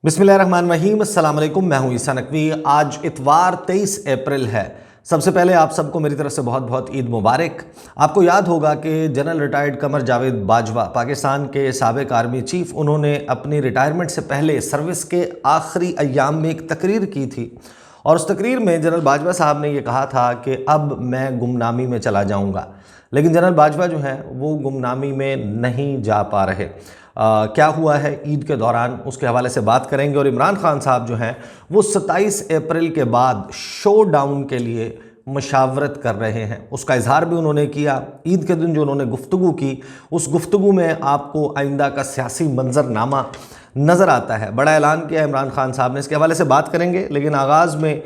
बिस्मिल्लाहिर्रहमानिर्रहीम, अस्सलाम वालेकुम। मैं हूं ईसा नकवी। आज इतवार 23 अप्रैल है। सबसे पहले आप सबको मेरी तरफ से बहुत बहुत ईद मुबारक। आपको याद होगा कि जनरल रिटायर्ड कमर जावेद बाजवा पाकिस्तान के साबिक आर्मी चीफ, उन्होंने अपनी रिटायरमेंट से पहले सर्विस के आखिरी अय्याम में एक तकरीर की थी और उस तकरीर में जनरल बाजवा साहब ने ये कहा था कि अब मैं गुमनामी में चला जाऊंगा। लेकिन जनरल बाजवा जो हैं वो गुमनामी में नहीं जा पा रहे। क्या हुआ है ईद के दौरान, उसके हवाले से बात करेंगे। और इमरान खान साहब जो हैं वो 27 अप्रैल के बाद शो डाउन के लिए मशावरत कर रहे हैं, उसका इजहार भी उन्होंने किया। ईद के दिन जो उन्होंने गुफ्तगू की, उस गुफ्तगू में आपको आइंदा का सियासी मंजरनामा नज़र आता है। बड़ा ऐलान किया इमरान खान साहब ने, इसके हवाले से बात करेंगे। लेकिन आगाज़ में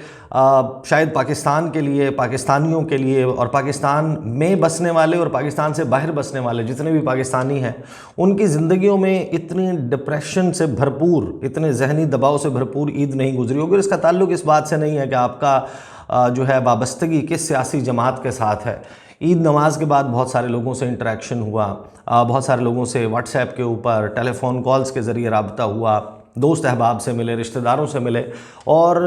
शायद पाकिस्तान के लिए, पाकिस्तानियों के लिए और पाकिस्तान में बसने वाले और पाकिस्तान से बाहर बसने वाले जितने भी पाकिस्तानी हैं, उनकी ज़िंदगियों में इतनी डिप्रेशन से भरपूर, इतने जहनी दबाव से भरपूर ईद नहीं गुजरी होगी। इसका ताल्लुक़ इस बात से नहीं है कि आपका जो है वाबस्तगी किस सियासी जमात के साथ है। ईद नमाज के बाद बहुत सारे लोगों से इंटरेक्शन हुआ, बहुत सारे लोगों से व्हाट्सएप के ऊपर, टेलीफोन कॉल्स के ज़रिए रब्ता हुआ, दोस्त अहबाब से मिले, रिश्तेदारों से मिले। और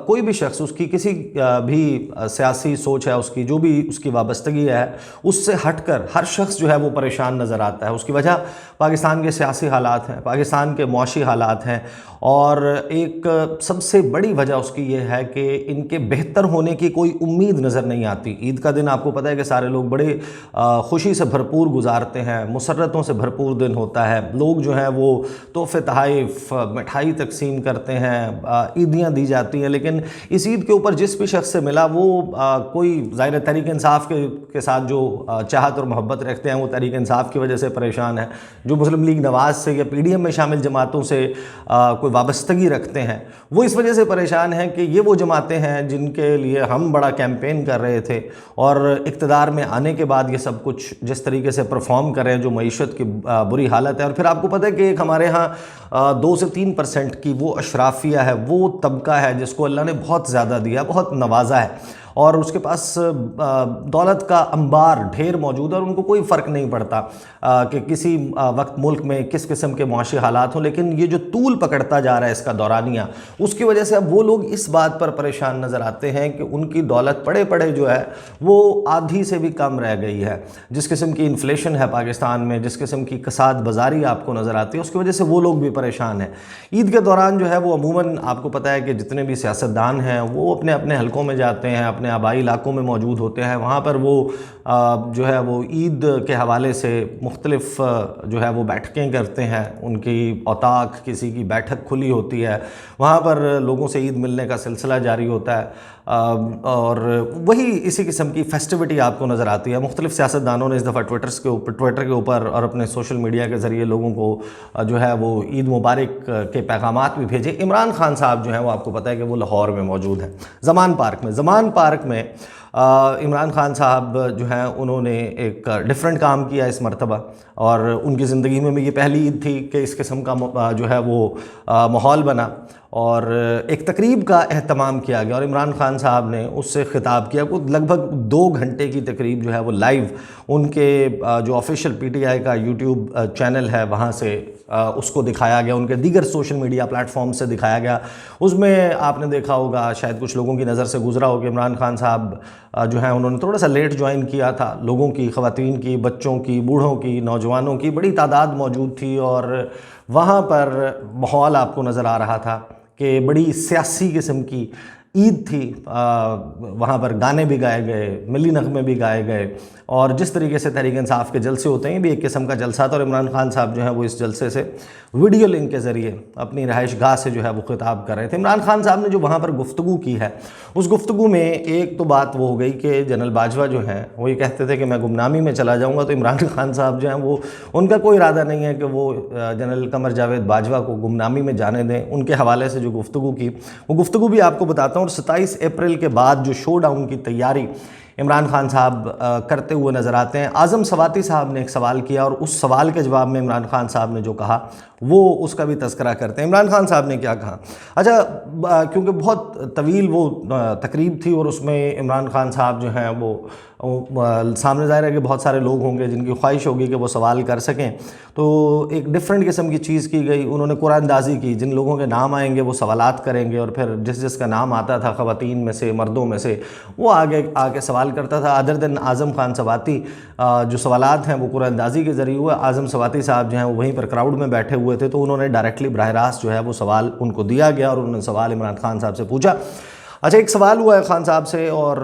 कोई भी शख्स, उसकी किसी भी सियासी सोच है, उसकी जो भी उसकी वाबस्तगी है, उससे हटकर हर शख्स जो है वो परेशान नज़र आता है। उसकी वजह पाकिस्तान के सियासी हालात हैं, पाकिस्तान के मौशी हालात हैं। और एक सबसे बड़ी वजह उसकी ये है कि इनके बेहतर होने की कोई उम्मीद नज़र नहीं आती। ईद का दिन आपको पता है कि सारे लोग बड़े खुशी से भरपूर गुजारते हैं, मुसर्रतों से भरपूर दिन होता है। लोग जो हैं वो तोहफ़े तहाइफ, मिठाई तकसीम करते हैं, ईदियाँ दी जाती हैं। लेकिन इस ईद के ऊपर जिस भी शख्स से मिला वो कोई ज़ाहिर तहरीक इंसाफ के साथ जो चाहत और मोहब्बत रखते हैं, वो तहरीक इंसाफ की वजह से परेशान है। जो मुस्लिम लीग नवाज़ से या PDM में शामिल जमातों से कोई वाबस्तगी रखते हैं, वो इस वजह से परेशान हैं कि ये वो जमातें हैं जिनके लिए हम बड़ा कैंपेन कर रहे थे और इक़्तिदार में आने के बाद ये सब कुछ जिस तरीके से परफॉर्म कर रहे हैं, जो मईशत की बुरी हालत है। और फिर आपको पता है कि एक हमारे यहाँ 2 से 3% की वो अशराफिया है, वो तबका है जिसको अल्लाह ने बहुत ज़्यादा दिया, बहुत नवाजा है और उसके पास दौलत का अंबार ढेर मौजूद है और उनको कोई फ़र्क नहीं पड़ता कि किसी वक्त मुल्क में किस किस्म के मुआशी हालात हों। लेकिन ये जो तूल पकड़ता जा रहा है इसका दौरानिया, उसकी वजह से अब वो लोग इस बात पर परेशान नज़र आते हैं कि उनकी दौलत पड़े पड़े जो है वो आधी से भी कम रह गई है। जिस किस्म की इन्फ्लेशन है पाकिस्तान में, जिस किस्म की कसाद बाजारी आपको नज़र आती है, उसकी वजह से वो लोग भी परेशान हैं। ईद के दौरान जो है वो अमूमन आपको पता है कि जितने भी सियासतदान हैं वो अपने अपने हलकों में जाते हैं, अपने आबाई इलाकों में मौजूद होते हैं। वहाँ पर वो जो है वो ईद के हवाले से मुख्तलिफ जो है वो बैठकें करते हैं, उनकी औताक किसी की बैठक खुली होती है, वहाँ पर लोगों से ईद मिलने का सिलसिला जारी होता है। और वही इसी किस्म की फेस्टिविटी आपको नज़र आती है। मुख्तलिफ सियासतदानों ने इस दफ़ा ट्विटर के ऊपर और अपने सोशल मीडिया के ज़रिए लोगों को जो है वो ईद मुबारक के पैगामात भी भेजे। इमरान खान साहब जो हैं वो आपको पता है कि वो लाहौर में मौजूद हैं, ज़मान पार्क में इमरान खान साहब जो हैं उन्होंने एक डिफरेंट काम किया इस मरतबा। और उनकी ज़िंदगी में ये पहली ईद थी कि इस किस्म का जो है वो माहौल बना और एक तकरीब का एहतमाम किया गया और इमरान खान साहब ने उससे ख़िताब किया। कुछ लगभग 2 घंटे की तकरीब जो है वो लाइव उनके जो ऑफिशियल PTI का यूट्यूब चैनल है वहाँ से उसको दिखाया गया, उनके दीगर सोशल मीडिया प्लेटफॉर्म से दिखाया गया। उसमें आपने देखा होगा, शायद कुछ लोगों की नज़र से गुजरा हो कि इमरान खान साहब जो है उन्होंने थोड़ा सा लेट ज्वाइन किया था। लोगों की, ख़वातीन की, बच्चों की, बूढ़ों की, नौजवानों की बड़ी तादाद मौजूद थी और वहाँ पर माहौल आपको नज़र आ रहा था कि बड़ी सियासी किस्म की ईद थी। वहाँ पर गाने भी गाए गए, मिली नग़मे भी गाए गए और जिस तरीके से तहरीक इंसाफ के जलसे होते हैं भी एक किस्म का जलसा था। और इमरान खान साहब जो है वो इस जलसे से वीडियो लिंक के ज़रिए अपनी रहाइश गाह से जो है वो ख़िताब कर रहे थे। इमरान खान साहब ने जो वहाँ पर गुफ्तगू की है, उस गुफ्तगू में एक तो बात वो हो गई कि जनरल बाजवा जो हैं वो ये कहते थे कि मैं गुमनामी में चला जाऊँगा। तो इमरान खान साहब जो हैं वो, उनका कोई इरादा नहीं है कि वो जनरल कमर जावेद बाजवा को गुमनामी में जाने दें। उनके हवाले से जो गुफ्तगू की, वो गुफ्तगू भी आपको बताता हूँ। और 27 अप्रैल के बाद जो शो डाउन की तैयारी इमरान खान साहब करते हुए नज़र आते हैं। आज़म सवाती साहब ने एक सवाल किया और उस सवाल के जवाब में इमरान खान साहब ने जो कहा वो उसका भी तज़किरा करते हैं। इमरान खान साहब ने क्या कहा? अच्छा, क्योंकि बहुत तवील वो तकरीब थी और उसमें इमरान खान साहब जो हैं वो सामने ज़ाहिर है कि बहुत सारे लोग होंगे जिनकी ख्वाहिश होगी कि वो सवाल कर सकें, तो एक डिफरेंट किस्म की चीज़ की गई। उन्होंने कुरानंदाज़ी की, जिन लोगों के नाम आएंगे वो सवालात करेंगे और फिर जिसका नाम आता था ख़वातीन में से, मर्दों में से, वो आगे आके सवाल करता था। अदर दिन आज़म खान सवाती जो सवालात हैं वो कुरानंदाज़ी के ज़रिए हुए। आज़म सवाती साहब जो हैं वो वहीं पर क्राउड में बैठे हुए थे, तो उन्होंने डायरेक्टली बराह रास्त जो है वो सवाल उनको दिया गया और उन्होंने सवाल इमरान खान साहब से पूछा। अच्छा, एक सवाल हुआ है खान साहब से, और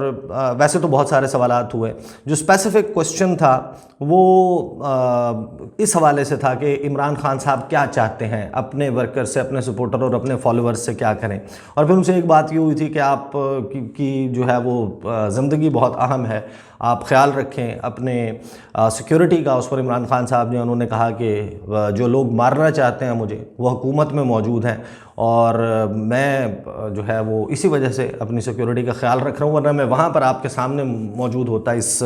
वैसे तो बहुत सारे सवालात हुए। जो स्पेसिफिक क्वेश्चन था वो इस हवाले से था कि इमरान खान साहब क्या चाहते हैं, अपने वर्कर से, अपने सपोर्टर और अपने फॉलोअर्स से क्या करें। और फिर उनसे एक बात ये हुई थी कि आप की जो है वो ज़िंदगी बहुत अहम है, आप ख्याल रखें अपने सिक्योरिटी का। उस पर इमरान खान साहब ने उन्होंने कहा कि जो लोग मारना चाहते हैं मुझे वो हुकूमत में मौजूद हैं और मैं जो है वो इसी वजह से अपनी सिक्योरिटी का ख्याल रख रहा हूँ, वरना मैं वहाँ पर आपके सामने मौजूद होता, इस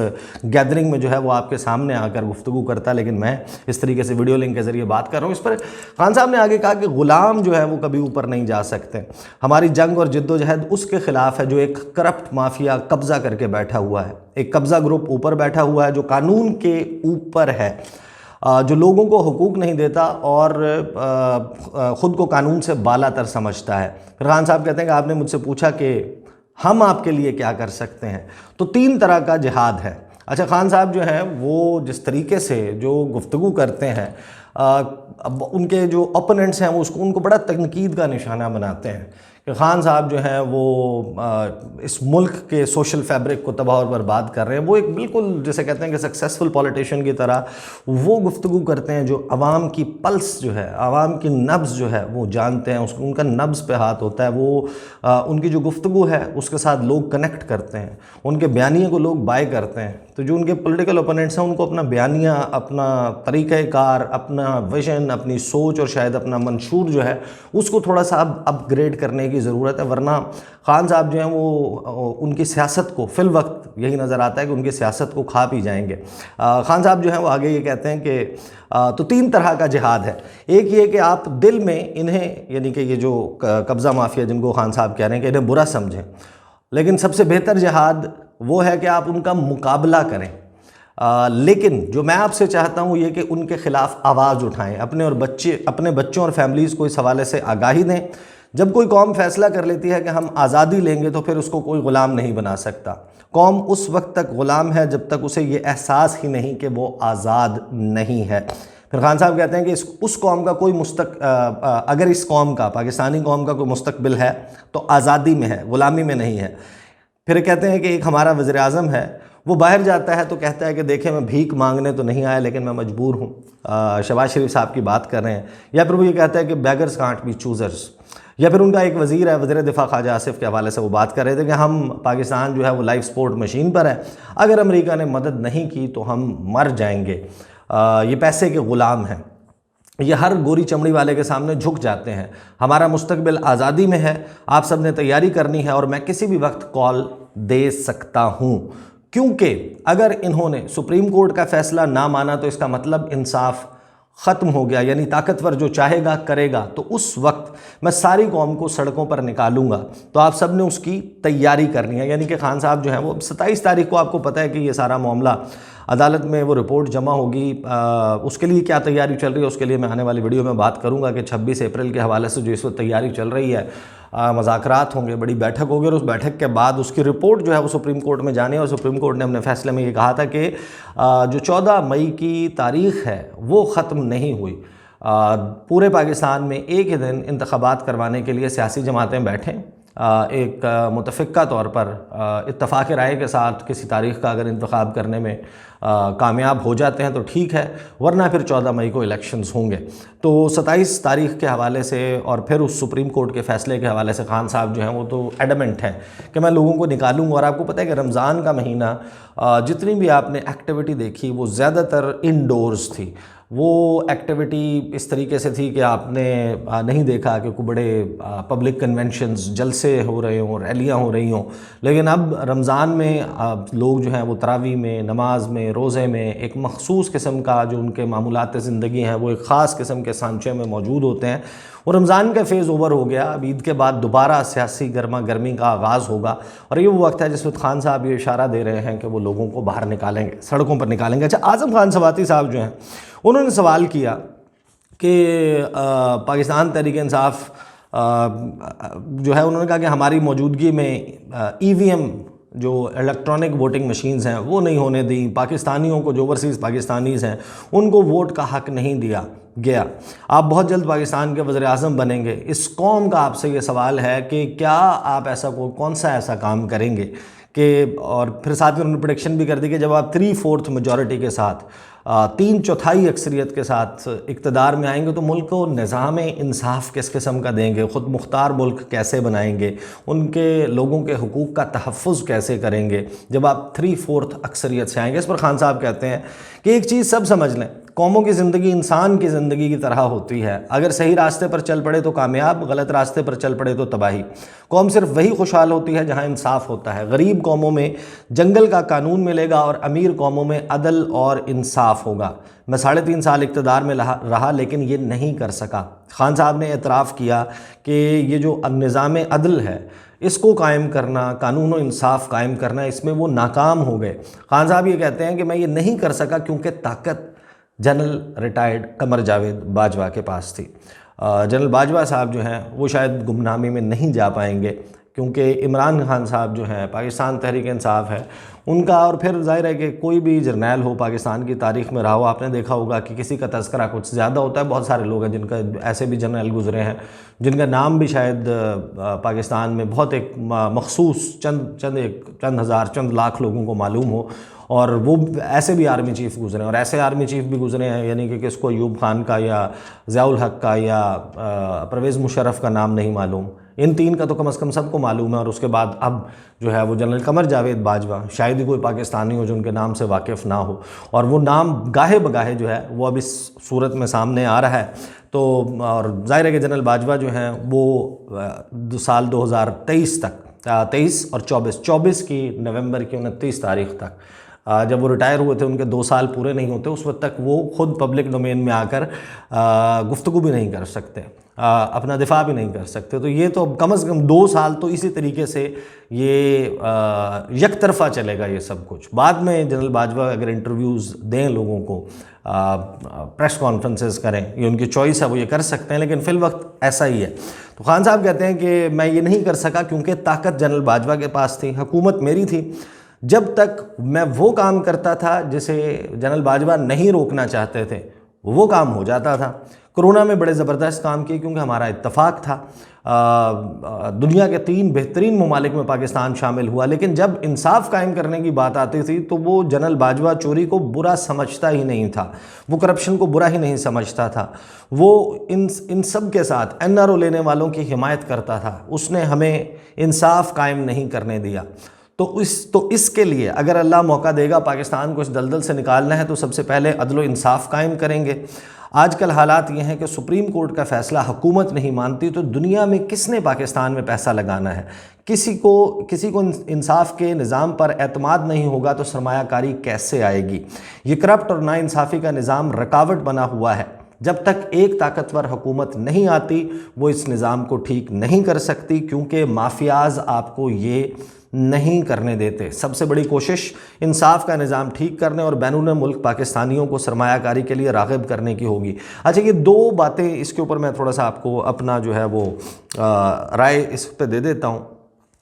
गैदरिंग में जो है वो आपके सामने आकर गुफ्तगू करता, लेकिन मैं इस तरीके से वीडियो लिंक के ज़रिए बात कर रहा हूँ। इस पर खान साहब ने आगे कहा कि ग़ुलाम जो है वो कभी ऊपर नहीं जा सकते। हमारी जंग और जद्दोजहद उसके ख़िलाफ़ है जो एक करप्ट माफिया कब्ज़ा करके बैठा हुआ है, एक कब्ज़ा ग्रुप ऊपर बैठा हुआ है जो कानून के ऊपर है, जो लोगों को हुकूक नहीं देता और ख़ुद को कानून से बालातर समझता है। फिर खान साहब कहते हैं कि आपने मुझसे पूछा कि हम आपके लिए क्या कर सकते हैं, तो 3 तरह का जिहाद है। अच्छा, खान साहब जो हैं वो जिस तरीके से जो गुफ्तगू करते हैं, अब उनके जो ओपोनेंट्स हैं वो उनको बड़ा तनकीद का निशाना बनाते हैं कि खान साहब जो हैं वो इस मुल्क के सोशल फैब्रिक को तबाह और बर्बाद कर रहे हैं। वो एक बिल्कुल जैसे कहते हैं कि सक्सेसफुल पॉलिटिशियन की तरह वो गुफ्तगू करते हैं जो आवाम की पल्स जो है, आवाम की नब्ज़ जो है वो जानते हैं, उसको उनका नब्ज़ पे हाथ होता है। वो उनकी जो गुफ्तगू है उसके साथ लोग कनेक्ट करते हैं, उनके बयानिए को लोग बाय करते हैं। तो जो उनके पॉलिटिकल ओपोनेंट्स हैं उनको अपना बयानिया, अपना तरीक़ाकार, अपना विजन, अपनी सोच और शायद अपना मंशूर जो है उसको थोड़ा सा अपग्रेड करने की ज़रूरत है, वरना खान साहब जो हैं वो उनकी सियासत को फिल वक्त यही नज़र आता है कि उनकी सियासत को खा पी जाएंगे। खान साहब जो हैं वो आगे ये कहते हैं कि तो 3 तरह का जिहाद है। एक ये कि आप दिल में इन्हें, यानी कि ये जो कब्ज़ा माफिया जिनको खान साहब कह रहे हैं कि इन्हें बुरा समझें, लेकिन सबसे बेहतर जिहाद वो है कि आप उनका मुकाबला करें। लेकिन जो मैं आपसे चाहता हूँ ये कि उनके ख़िलाफ़ आवाज़ उठाएं, अपने बच्चों और फैमिलीज़ को इस हवाले से आगाही दें। जब कोई कौम फैसला कर लेती है कि हम आज़ादी लेंगे तो फिर उसको कोई ग़ुलाम नहीं बना सकता। कौम उस वक्त तक ग़ुलाम है जब तक उसे ये एहसास ही नहीं कि वो आज़ाद नहीं है। फिर खान साहब कहते हैं कि उस कौम का कोई अगर इस कौम का, पाकिस्तानी कौम का कोई मुस्तकबिल है तो आज़ादी में है, ग़ुलामी में नहीं है। फिर कहते हैं कि एक हमारा वज़ीर आज़म है, वो बाहर जाता है तो कहता है कि देखें मैं भीख मांगने तो नहीं आया लेकिन मैं मजबूर हूँ। शहबाज शरीफ साहब की बात कर रहे हैं। या फिर वो ये कहता है कि बेगर्स कांट बी चूज़र्स। या फिर उनका एक वज़ीर है, वज़ीर दिफा ख्वाजा आसिफ के हवाले से वो बात कर रहे थे कि हम पाकिस्तान जो है वो लाइफ सपोर्ट मशीन पर है, अगर अमेरिका ने मदद नहीं की तो हम मर जाएंगे, ये पैसे के ग़ुलाम हैं, ये हर गोरी चमड़ी वाले के सामने झुक जाते हैं, हमारा मुस्तकबिल आज़ादी में है, आप सब ने तैयारी करनी है और मैं किसी भी वक्त कॉल दे सकता हूँ। क्योंकि अगर इन्होंने सुप्रीम कोर्ट का फ़ैसला ना माना तो इसका मतलब इंसाफ ख़त्म हो गया, यानी ताकतवर जो चाहेगा करेगा। तो उस वक्त मैं सारी कौम को सड़कों पर निकालूंगा, तो आप सब ने उसकी तैयारी करनी है। यानी कि खान साहब जो हैं वो 27 तारीख को, आपको पता है कि ये सारा मामला अदालत में वो रिपोर्ट जमा होगी, उसके लिए क्या तैयारी चल रही है उसके लिए मैं आने वाली वीडियो में बात करूंगा कि 26 अप्रैल के हवाले से जो इस वक्त तैयारी चल रही है, मज़ाकरात होंगे, बड़ी बैठक होगी और उस बैठक के बाद उसकी रिपोर्ट जो है वो सुप्रीम कोर्ट में जानी है। और सुप्रीम कोर्ट ने अपने फैसले में ये कहा था कि जो 14 मई की तारीख़ है वो ख़त्म नहीं हुई। पूरे पाकिस्तान में एक ही दिन इंतख़ाबात करवाने के लिए सियासी जमातें बैठें, एक मुतफ़िक़ा तौर पर इत्तफ़ाक़ राय के साथ किसी तारीख़ का अगर इंतख़ाब करने में कामयाब हो जाते हैं तो ठीक है, वरना फिर 14 मई को इलेक्शंस होंगे। तो 27 तारीख़ के हवाले से और फिर उस सुप्रीम कोर्ट के फ़ैसले के हवाले से खान साहब जो हैं वो तो एडमेंट हैं कि मैं लोगों को निकालूंगा। और आपको पता है कि रमज़ान का महीना जितनी भी आपने एक्टिविटी देखी वो ज़्यादातर इनडोर्स थी। वो एक्टिविटी इस तरीके से थी कि आपने नहीं देखा कि कोई बड़े पब्लिक कन्वेंशंस जलसे हो रहे हों, रैलियां हो रही हों। लेकिन अब रमज़ान में लोग जो हैं वो तरावी में, नमाज में, रोज़े में एक मखसूस किस्म का जो उनके मामूलात ज़िंदगी हैं वो एक ख़ास किस्म के सांचे में मौजूद होते हैं। और रमज़ान का फ़ेज़ ओवर हो गया, अब ईद के बाद दोबारा सियासी गर्मा गर्मी का आगाज़ होगा और ये वो वक्त है जिस वक्त खान साहब ये इशारा दे रहे हैं कि वो लोगों को बाहर निकालेंगे, सड़कों पर निकालेंगे। अच्छा, आज़म खान सवाती साहब जो हैं उन्होंने सवाल किया कि पाकिस्तान तहरीक इंसाफ जो है, उन्होंने कहा कि हमारी मौजूदगी में ईवीएम जो इलेक्ट्रॉनिक वोटिंग मशीन्स हैं वो नहीं होने दी, पाकिस्तानियों को जो ओवरसीज़ पाकिस्तानीज़ हैं उनको वोट का हक़ नहीं दिया गया। आप बहुत जल्द पाकिस्तान के वज़ीर आज़म बनेंगे। इस कौम का आपसे ये सवाल है कि क्या आप ऐसा कौन सा ऐसा काम करेंगे कि, और फिर साथ में उन्होंने प्रेडिक्शन भी कर दी कि जब आप 3/4 मेजॉरिटी के साथ 3/4 अक्सरियत के साथ इक़्तिदार में आएंगे तो मुल्क को निज़ाम इंसाफ किस किस्म का देंगे, ख़ुद मुख्तार मुल्क कैसे बनाएंगे, उनके लोगों के हुकूक का तहफ़्फ़ुज़ कैसे करेंगे जब आप 3/4 अक्सरियत से आएंगे। इस पर खान साहब कहते हैं कि एक चीज़ सब समझ लें, कौमों की ज़िंदगी इंसान की ज़िंदगी की तरह होती है। अगर सही रास्ते पर चल पड़े तो कामयाब, गलत रास्ते पर चल पड़े तो तबाही। कौम सिर्फ वही खुशहाल होती है जहाँ इंसाफ होता है। गरीब कौमों में जंगल का कानून मिलेगा और अमीर कौमों में अदल और इंसाफ होगा। मैं 3.5 साल इक़्तिदार में रहा लेकिन ये नहीं कर सका। खान साहब ने एतराफ़ किया कि ये जो निज़ाम अदल है इसको कायम करना, कानून और इंसाफ कायम करना, इसमें वो नाकाम हो गए। खान साहब ये कहते हैं कि मैं ये नहीं कर सका क्योंकि ताकत जनरल रिटायर्ड कमर जावेद बाजवा के पास थी। जनरल बाजवा साहब जो हैं वो शायद गुमनामी में नहीं जा पाएंगे क्योंकि इमरान खान साहब जो हैं, पाकिस्तान तहरीक इंसाफ है उनका, और फिर जाहिर है कि कोई भी जर्नैल हो पाकिस्तान की तारीख़ में रहा हो, आपने देखा होगा कि किसी का तज़किरा कुछ ज़्यादा होता है। बहुत सारे लोग हैं जिनका ऐसे भी जर्नैल गुज़रे हैं जिनका नाम भी शायद पाकिस्तान में बहुत एक मखसूस चंद हज़ार, चंद लाख लोगों को मालूम हो, और वो ऐसे भी आर्मी चीफ़ गुज़रे हैं और ऐसे आर्मी चीफ़ भी गुज़रे हैं यानी कि किसको अयूब खान का या ज़ियाउल हक़ का या परवेज़ मुशर्रफ का नाम नहीं मालूम। इन 3 का तो कम से कम सबको मालूम है। और उसके बाद अब जो है वो जनरल कमर जावेद बाजवा, शायद ही कोई पाकिस्तानी हो जो उनके नाम से वाकिफ़ ना हो, और वो नाम गाहे बगाहे जो है वो अब इस सूरत में सामने आ रहा है। तो और ज़ाहिर है कि जनरल बाजवा जो हैं वो साल 2023 तक, 23 और 24 की नवंबर की 29 तारीख़ तक जब वो रिटायर हुए थे, उनके 2 साल पूरे नहीं होते, उस वक्त तक वो खुद पब्लिक डोमेन में आकर गुफ्तगू भी नहीं कर सकते, अपना दिफा भी नहीं कर सकते। तो ये तो कम से कम 2 साल तो इसी तरीके से ये एक तरफा चलेगा ये सब कुछ। बाद में जनरल बाजवा अगर इंटरव्यूज़ दें लोगों को, प्रेस कॉन्फ्रेंसेस करें, ये उनकी चॉइस है, वो ये कर सकते हैं, लेकिन फ़िल वक्त ऐसा ही है। तो खान साहब कहते हैं कि मैं ये नहीं कर सका क्योंकि ताकत जनरल बाजवा के पास थी, हुकूमत मेरी थी। जब तक मैं वो काम करता था जिसे जनरल बाजवा नहीं रोकना चाहते थे, वो काम हो जाता था। कोरोना में बड़े ज़बरदस्त काम किए क्योंकि हमारा इत्तफाक था। दुनिया के 3 बेहतरीन ममालिक में पाकिस्तान शामिल हुआ, लेकिन जब इंसाफ कायम करने की बात आती थी तो वो जनरल बाजवा चोरी को बुरा समझता ही नहीं था, वो करप्शन को बुरा ही नहीं समझता था। वो इन सब के साथ NRO लेने वालों की हिमायत करता था। उसने हमें इंसाफ कायम नहीं करने दिया। तो इसके लिए अगर अल्लाह मौका देगा पाकिस्तान को इस दलदल से निकालना है तो सबसे पहले अदल व इंसाफ कायम करेंगे। आजकल हालात ये हैं कि सुप्रीम कोर्ट का फ़ैसला हुकूमत नहीं मानती तो दुनिया में किसने पाकिस्तान में पैसा लगाना है? किसी को इंसाफ के निज़ाम पर एतमाद नहीं होगा तो सरमायाकारी कैसे आएगी? ये करप्ट और नाइंसाफ़ी का निज़ाम रुकावट बना हुआ है। जब तक एक ताकतवर हुकूमत नहीं आती वो इस निज़ाम को ठीक नहीं कर सकती क्योंकि माफियाज आपको ये नहीं करने देते। सबसे बड़ी कोशिश इंसाफ का निज़ाम ठीक करने और बैरून मुल्क पाकिस्तानियों को सरमायाकारी के लिए राग़िब करने की होगी। अच्छा, ये 2 बातें, इसके ऊपर मैं थोड़ा सा आपको अपना जो है वो राय इस पर दे देता हूँ।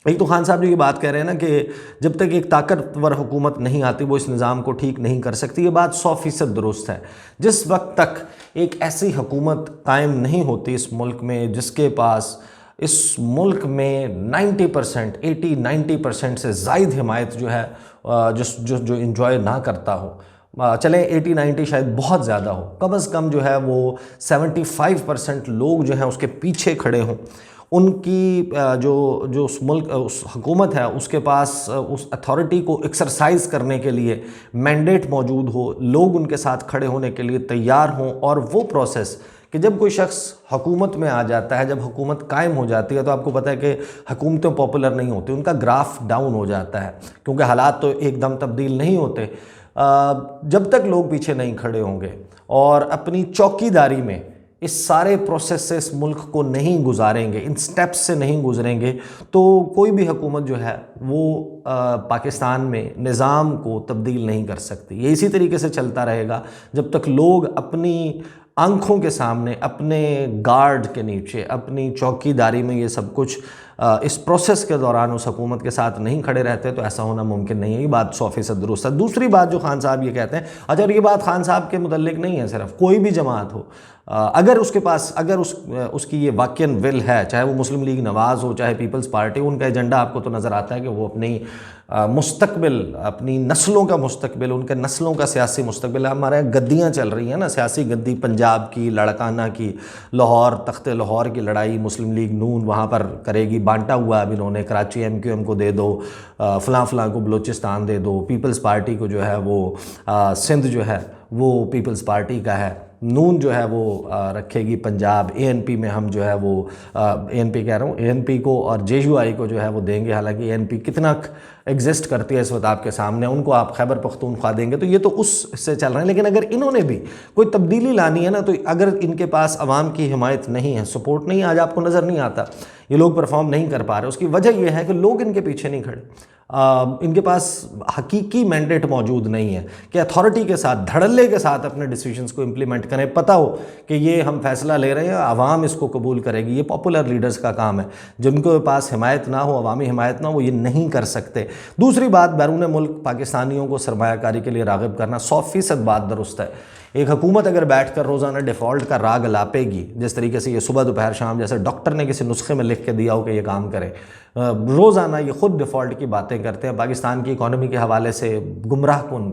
एक तो खान साहब जो ये बात कह रहे हैं ना कि जब तक एक ताकतवर हुकूमत नहीं आती वो इस निज़ाम को ठीक नहीं कर सकती, ये बात 100% दुरुस्त है। जिस वक्त तक एक ऐसी हुकूमत कायम नहीं होती इस मुल्क में जिसके पास इस मुल्क में 90%, 80-90% से ज़ायद हिमायत जो है जो इंजॉय ना करता हो, चलें 80-90 शायद बहुत ज़्यादा हो, कम अज़ कम जो है वो 75% लोग जो हैं उसके पीछे खड़े हों, उनकी जो उस मुल्क उस हुकूमत है उसके पास उस अथॉरिटी को एक्सरसाइज करने के लिए मैंडेट मौजूद हो, लोग उनके साथ खड़े होने के लिए तैयार हों, और वो प्रोसेस कि जब कोई शख्स हुकूमत में आ जाता है, जब हुकूमत कायम हो जाती है, तो आपको पता है कि हुकूमतें पॉपुलर नहीं होती, उनका ग्राफ डाउन हो जाता है, क्योंकि हालात तो एकदम तब्दील नहीं होते। जब तक लोग पीछे नहीं खड़े होंगे और अपनी चौकीदारी में इस सारे प्रोसेस से इस मुल्क को नहीं गुजारेंगे, इन स्टेप्स से नहीं गुजरेंगे, तो कोई भी हुकूमत जो है वो पाकिस्तान में निज़ाम को तब्दील नहीं कर सकती। ये इसी तरीके से चलता रहेगा जब तक लोग अपनी आंखों के सामने, अपने गार्ड के नीचे, अपनी चौकीदारी में ये सब कुछ इस प्रोसेस के दौरान उस हुकूमत के साथ नहीं खड़े रहते, तो ऐसा होना मुमकिन नहीं है। ये बात 100% दुरुस्त है। दूसरी बात जो खान साहब ये कहते हैं, अच्छा, और ये बात खान साहब के मुतल्लिक नहीं है, सिर्फ कोई भी जमात हो, अगर उसके पास उसकी ये वाकई विल है, चाहे वो मुस्लिम लीग नवाज़ हो, चाहे पीपल्स पार्टी, उनका एजेंडा आपको तो नज़र आता है कि वो अपनी मुस्तकबिल, अपनी नस्लों का मुस्तकबिल, उनके नस्लों का सियासी मुस्तकबिल, हमारे यहाँ गद्दियाँ चल रही हैं ना, सियासी गद्दी, पंजाब की, लड़काना की, लाहौर, तख्ते लाहौर की लड़ाई मुस्लिम लीग नून वहाँ पर करेगी, बांटा हुआ अब इन्होंने, कराची MQM को दे दो, फ़लाँ को बलूचिस्तान दे दो, पीपल्स पार्टी को जो है वो सिंध जो है वो पीपल्स पार्टी का है, नून जो है वो रखेगी पंजाब, ANP में हम जो है वो ANP कह रहा हूँ, ANP को और JUI को जो है वो देंगे। हालांकि ANP कितना एग्जिस्ट करती है इस वक्त आपके सामने, उनको आप खैबर पख्तूनख्वा देंगे, तो ये तो उससे चल रहे हैं। लेकिन अगर इन्होंने भी कोई तब्दीली लानी है ना, तो अगर इनके पास अवाम की हिमायत नहीं है, सपोर्ट नहीं, आज आपको नज़र नहीं आता ये लोग परफॉर्म नहीं कर पा रहे, उसकी वजह यह है कि लोग इनके पीछे नहीं खड़े, इनके पास हकीकी मैंडेट मौजूद नहीं है कि अथॉरिटी के साथ, धड़ल्ले के साथ अपने डिसीजंस को इम्प्लीमेंट करें। पता हो कि ये हम फैसला ले रहे हैं, आवाम इसको कबूल करेगी। ये पॉपुलर लीडर्स का काम है, जिनके पास हिमायत ना हो, अवामी हिमायत ना हो, वो ये नहीं कर सकते। दूसरी बात, बैरून मुल्क पाकिस्तानियों को सरमायाकारी के लिए राग़िब करना 100% बात दुरुस्त है। एक हुकूमत अगर बैठकर रोज़ाना डिफ़ॉल्ट का राग लापेगी, जिस तरीके से ये सुबह दोपहर शाम जैसे डॉक्टर ने किसी नुस्खे में लिख के दिया हो कि ये काम करें, रोज़ाना ये ख़ुद डिफ़ॉल्ट की बातें करते हैं, पाकिस्तान की इकॉनमी के हवाले से गुमराह कुन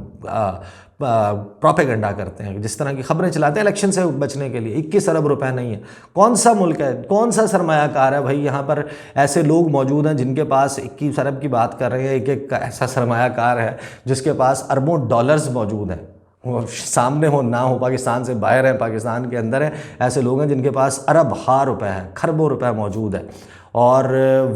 प्रोपेगेंडा करते हैं, जिस तरह की खबरें चलाते हैं इलेक्शन से बचने के लिए। 21 अरब रुपए नहीं है, कौन सा मुल्क है, कौन सा सरमायाकार है भाई? यहाँ पर ऐसे लोग मौजूद हैं जिनके पास 21 अरब की बात कर रहे हैं, एक ऐसा सरमायाकार है जिसके पास अरबों डॉलर्स मौजूद हैं, वो सामने हो ना हो, पाकिस्तान से बाहर है, पाकिस्तान के अंदर है, ऐसे लोग हैं जिनके पास अरब हा रुपए है, खरबों रुपए मौजूद है, और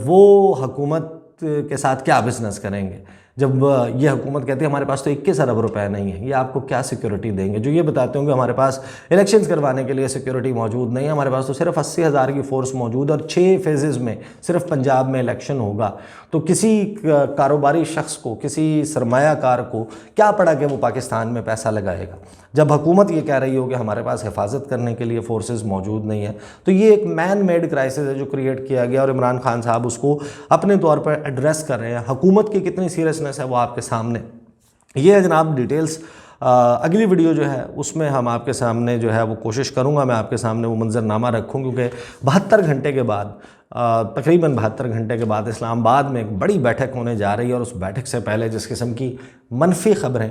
वो हुकूमत के साथ क्या बिजनेस करेंगे जब ये हुकूमत कहती है हमारे पास तो 21 अरब रुपए नहीं है। ये आपको क्या सिक्योरिटी देंगे? जो ये बताते होंगे हमारे पास इलेक्शंस करवाने के लिए सिक्योरिटी मौजूद नहीं है, हमारे पास तो सिर्फ 80,000 की फ़ोर्स मौजूद है और 6 फेजेज़ में सिर्फ पंजाब में इलेक्शन होगा। तो किसी कारोबारी शख्स को, किसी सरमायाकार को क्या पड़ा कि वो पाकिस्तान में पैसा लगाएगा जब हुकूमत ये कह रही हो कि हमारे पास हिफाजत करने के लिए फोर्सेस मौजूद नहीं है। तो ये एक मैन मेड क्राइसिस है जो क्रिएट किया गया और इमरान खान साहब उसको अपने तौर पर एड्रेस कर रहे हैं। हुकूमत की कितनी सीरियसनेस है वो आपके सामने ये है जनाब। डिटेल्स अगली वीडियो जो है उसमें हम आपके सामने जो है वो कोशिश करूँगा मैं आपके सामने वो मंजरनामा रखूँ, क्योंकि 72 घंटे के बाद, तकरीबन 72 घंटे के बाद इस्लामाबाद में एक बड़ी बैठक होने जा रही है और उस बैठक से पहले जिस किस्म की मनफी खबरें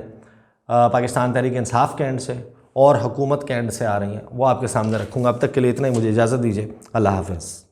पाकिस्तान तहरीक इंसाफ के एंड से और हुकूमत के एंड से आ रही हैं वो आपके सामने रखूँगा। अब तक के लिए इतना ही, मुझे इजाज़त दीजिए। अल्लाह हाफ़िज़।